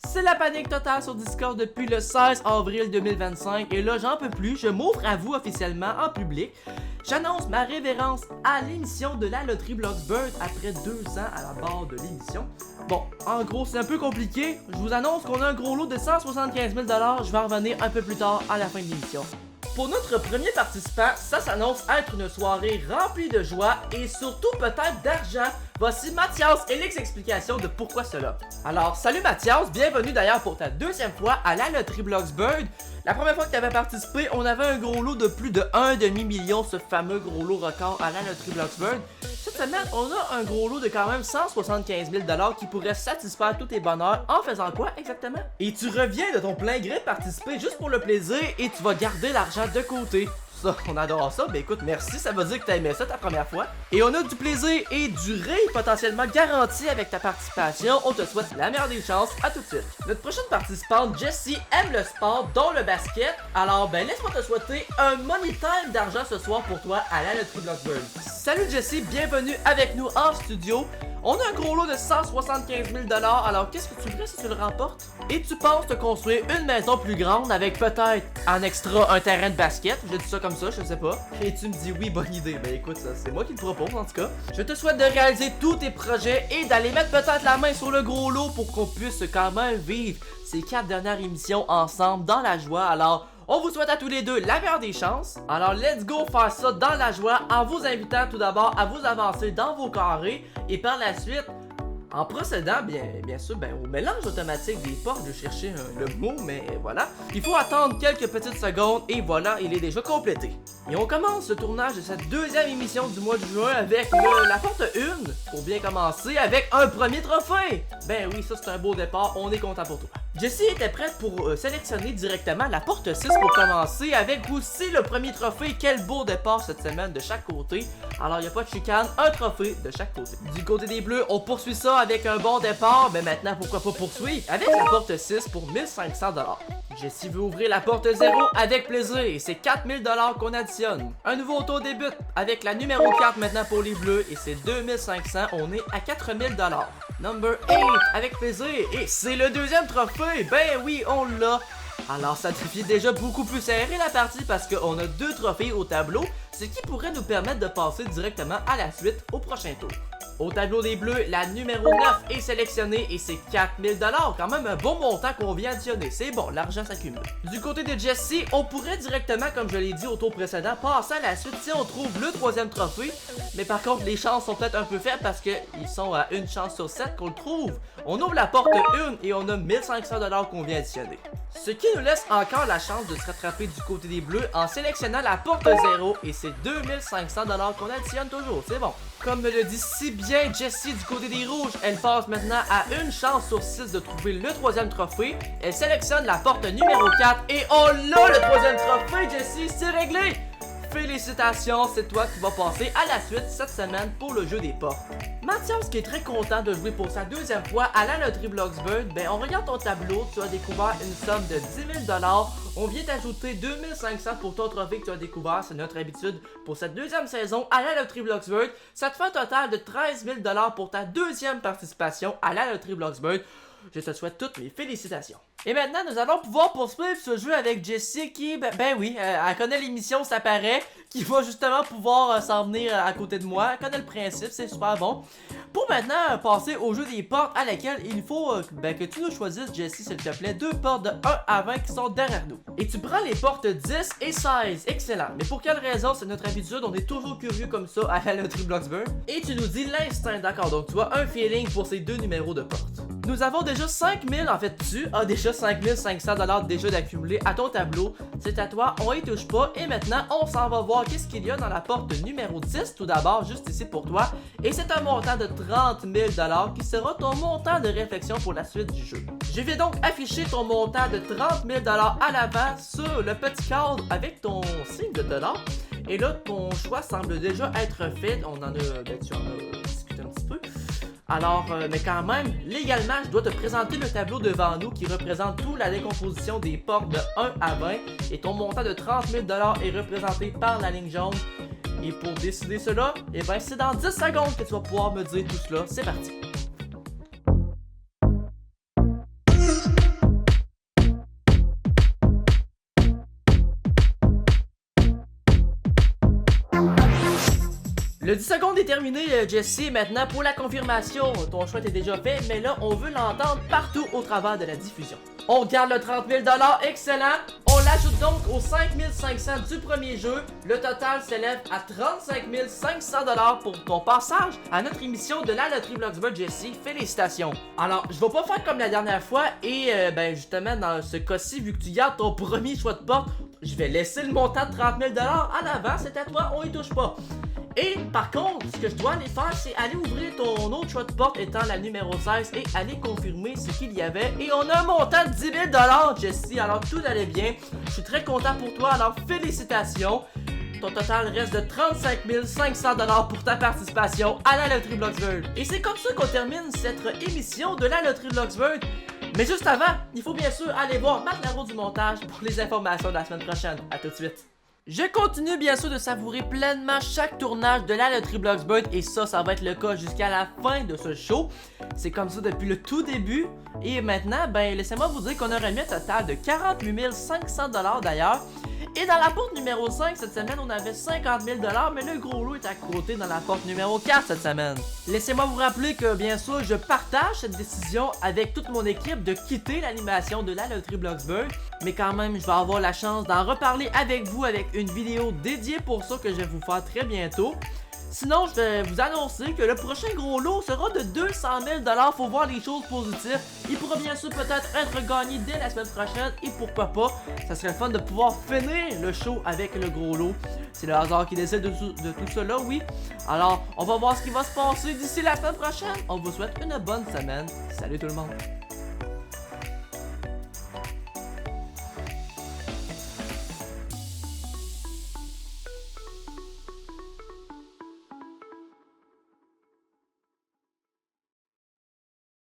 C'est la panique totale sur Discord depuis le 16 avril 2025 et là j'en peux plus, je m'ouvre à vous officiellement en public. J'annonce ma révérence à l'émission de la loterie Bloxburg après 2 ans à la barre de l'émission. Bon, en gros c'est un peu compliqué, je vous annonce qu'on a un gros lot de 175 000 $, je vais en revenir un peu plus tard à la fin de l'émission. Pour notre premier participant, ça s'annonce être une soirée remplie de joie et surtout peut-être d'argent. Voici Mathias et l'explication de pourquoi cela. Alors, salut Mathias, bienvenue d'ailleurs pour ta deuxième fois à la loterie Bloxburg. La première fois que tu avais participé, on avait un gros lot de plus de 1,5 million, ce fameux gros lot record à la loterie Bloxburg. Cette semaine, on a un gros lot de quand même 175 000 $ qui pourrait satisfaire tous tes bonheurs en faisant quoi exactement? Et tu reviens de ton plein gré de participer juste pour le plaisir et tu vas garder l'argent de côté. Ça, on adore ça, ben écoute, merci, ça veut dire que t'as aimé ça ta première fois. Et on a du plaisir et du rire potentiellement garanti avec ta participation. On te souhaite la meilleure des chances, à tout de suite. Notre prochaine participante, Jessie, aime le sport, dont le basket. Alors ben laisse-moi te souhaiter un money time d'argent ce soir pour toi à la loterie Bloxburg. Salut Jessie, bienvenue avec nous en studio. On a un gros lot de 175 000 $, alors qu'est-ce que tu ferais si tu le remportes? Et tu penses te construire une maison plus grande avec peut-être en extra un terrain de basket? Je dis ça comme ça, je sais pas. Et tu me dis oui, bonne idée. Ben écoute, ça c'est moi qui le propose en tout cas. Je te souhaite de réaliser tous tes projets et d'aller mettre peut-être la main sur le gros lot pour qu'on puisse quand même vivre ces 4 dernières émissions ensemble dans la joie. Alors, on vous souhaite à tous les deux la meilleure des chances. Alors let's go faire ça dans la joie en vous invitant tout d'abord à vous avancer dans vos carrés et par la suite, en procédant bien sûr au mélange automatique des portes, de chercher le mot, mais voilà. Il faut attendre quelques petites secondes et voilà, il est déjà complété. Et on commence le tournage de cette deuxième émission du mois de juin avec la porte 1, pour bien commencer, avec un premier trophée. Ben oui, ça c'est un beau départ, on est content pour toi. Jessie était prête pour sélectionner directement la porte 6 pour commencer, avec aussi le premier trophée. Quel beau départ cette semaine de chaque côté. Alors il n'y a pas de chicane, un trophée de chaque côté. Du côté des bleus, on poursuit ça avec un bon départ, mais maintenant pourquoi pas poursuivre avec la porte 6 pour 1500 $. Jessie veut ouvrir la porte 0 avec plaisir et c'est 4000 $ qu'on additionne. Un nouveau tour débute avec la numéro 4 maintenant pour les bleus et c'est 2500, on est à 4000 $. Number 8 avec plaisir et c'est le deuxième trophée, ben oui on l'a. Alors ça devient déjà beaucoup plus serré la partie parce qu'on a 2 trophées au tableau, ce qui pourrait nous permettre de passer directement à la suite au prochain tour. Au tableau des bleus, la numéro 9 est sélectionnée et c'est 4000 $, quand même un bon montant qu'on vient additionner, c'est bon, l'argent s'accumule. Du côté de Jessie, on pourrait directement, comme je l'ai dit au tour précédent, passer à la suite si on trouve le troisième trophée, mais par contre les chances sont peut-être un peu faibles parce qu'ils sont à une chance sur 7 qu'on le trouve. On ouvre la porte 1 et on a 1500 $ qu'on vient additionner. Ce qui nous laisse encore la chance de se rattraper du côté des bleus en sélectionnant la porte 0 et c'est 2500 $ qu'on additionne toujours, c'est bon. Comme me le dit si bien Jessie du côté des rouges, elle passe maintenant à une chance sur 6 de trouver le troisième trophée. Elle sélectionne la porte numéro 4 et on l'a le troisième trophée Jessie, c'est réglé! Félicitations, c'est toi qui vas passer à la suite cette semaine pour le jeu des portes. Mathias qui est très content de jouer pour sa deuxième fois à la loterie Bloxburg, ben on regarde ton tableau, tu as découvert une somme de 10 000 $. On vient t'ajouter 2500 pour ton trophée que tu as découvert, c'est notre habitude pour cette deuxième saison à la loterie Bloxburg. Ça te fait un total de 13 000 $ pour ta deuxième participation à la loterie Bloxburg. Je te souhaite toutes mes félicitations. Et maintenant, nous allons pouvoir poursuivre ce jeu avec Jessie qui, ben oui, elle connaît l'émission, ça paraît, qui va justement pouvoir s'en venir à côté de moi. Elle connaît le principe, c'est super bon. Pour maintenant passer au jeu des portes à laquelle il faut que tu nous choisisses, Jessie, s'il te plaît, 2 portes de 1 à 20 qui sont derrière nous. Et tu prends les portes 10 et 16, excellent. Mais pour quelle raison? C'est notre habitude, on est toujours curieux comme ça à la loterie Bloxburg. Et tu nous dis l'instinct, d'accord, donc tu as un feeling pour ces 2 numéros de porte. Nous avons déjà 5000, en fait tu as déjà 5500 $ déjà d'accumuler à ton tableau. C'est à toi, on y touche pas. Et maintenant, on s'en va voir qu'est-ce qu'il y a dans la porte numéro 10. Tout d'abord, juste ici pour toi. Et c'est un montant de 30 000 $ qui sera ton montant de réflexion pour la suite du jeu. Je vais donc afficher ton montant de 30 000 $ à l'avant sur le petit cadre avec ton signe de dollar. Et là, ton choix semble déjà être fait. On en a, tu en as discuté un petit peu. Alors, mais quand même, légalement, je dois te présenter le tableau devant nous qui représente toute la décomposition des portes de 1 à 20 et ton montant de 30 000 $ est représenté par la ligne jaune. Et pour décider cela, eh ben c'est dans 10 secondes que tu vas pouvoir me dire tout cela. C'est parti! Le 10 secondes est terminé, Jesse. Maintenant, pour la confirmation, ton choix est déjà fait, mais là, on veut l'entendre partout au travers de la diffusion. On garde le 30 000 $, excellent. On l'ajoute donc aux 5 500 du premier jeu. Le total s'élève à 35 500 $ pour ton passage à notre émission de la loterie Bloxburg, Jesse. Félicitations. Alors, je vais pas faire comme la dernière fois et ben justement dans ce cas-ci, vu que tu gardes ton premier choix de porte, je vais laisser le montant de 30 000 $ à l'avant. C'est à toi, on y touche pas. Et par contre, ce que je dois aller faire, c'est aller ouvrir ton autre choix de porte étant la numéro 16 et aller confirmer ce qu'il y avait. Et on a un montant de 10 000 $, Jesse. Alors tout allait bien. Je suis très content pour toi. Alors félicitations. Ton total reste de 35 500 $ pour ta participation à la loterie Bloxburg. Et c'est comme ça qu'on termine cette émission de la loterie Bloxburg. Mais juste avant, il faut bien sûr aller voir Marc Laro du montage pour les informations de la semaine prochaine. À tout de suite. Je continue bien sûr de savourer pleinement chaque tournage de la loterie Bloxburg et ça va être le cas jusqu'à la fin de ce show. C'est comme ça depuis le tout début et maintenant, ben laissez-moi vous dire qu'on a remis un total de 48 500 $ d'ailleurs. Et dans la porte numéro 5 cette semaine, on avait 50 000 $, mais le gros lot est à côté dans la porte numéro 4 cette semaine. Laissez-moi vous rappeler que bien sûr, je partage cette décision avec toute mon équipe de quitter l'animation de la loterie Bloxburg. Mais quand même, je vais avoir la chance d'en reparler avec vous avec une vidéo dédiée pour ça que je vais vous faire très bientôt. Sinon, je vais vous annoncer que le prochain gros lot sera de 200 000 $. Faut voir les choses positives. Il pourra bien sûr peut-être être gagné dès la semaine prochaine. Et pourquoi pas, ça serait le fun de pouvoir finir le show avec le gros lot. C'est le hasard qui décide de tout cela, oui. Alors, on va voir ce qui va se passer d'ici la semaine prochaine. On vous souhaite une bonne semaine. Salut tout le monde.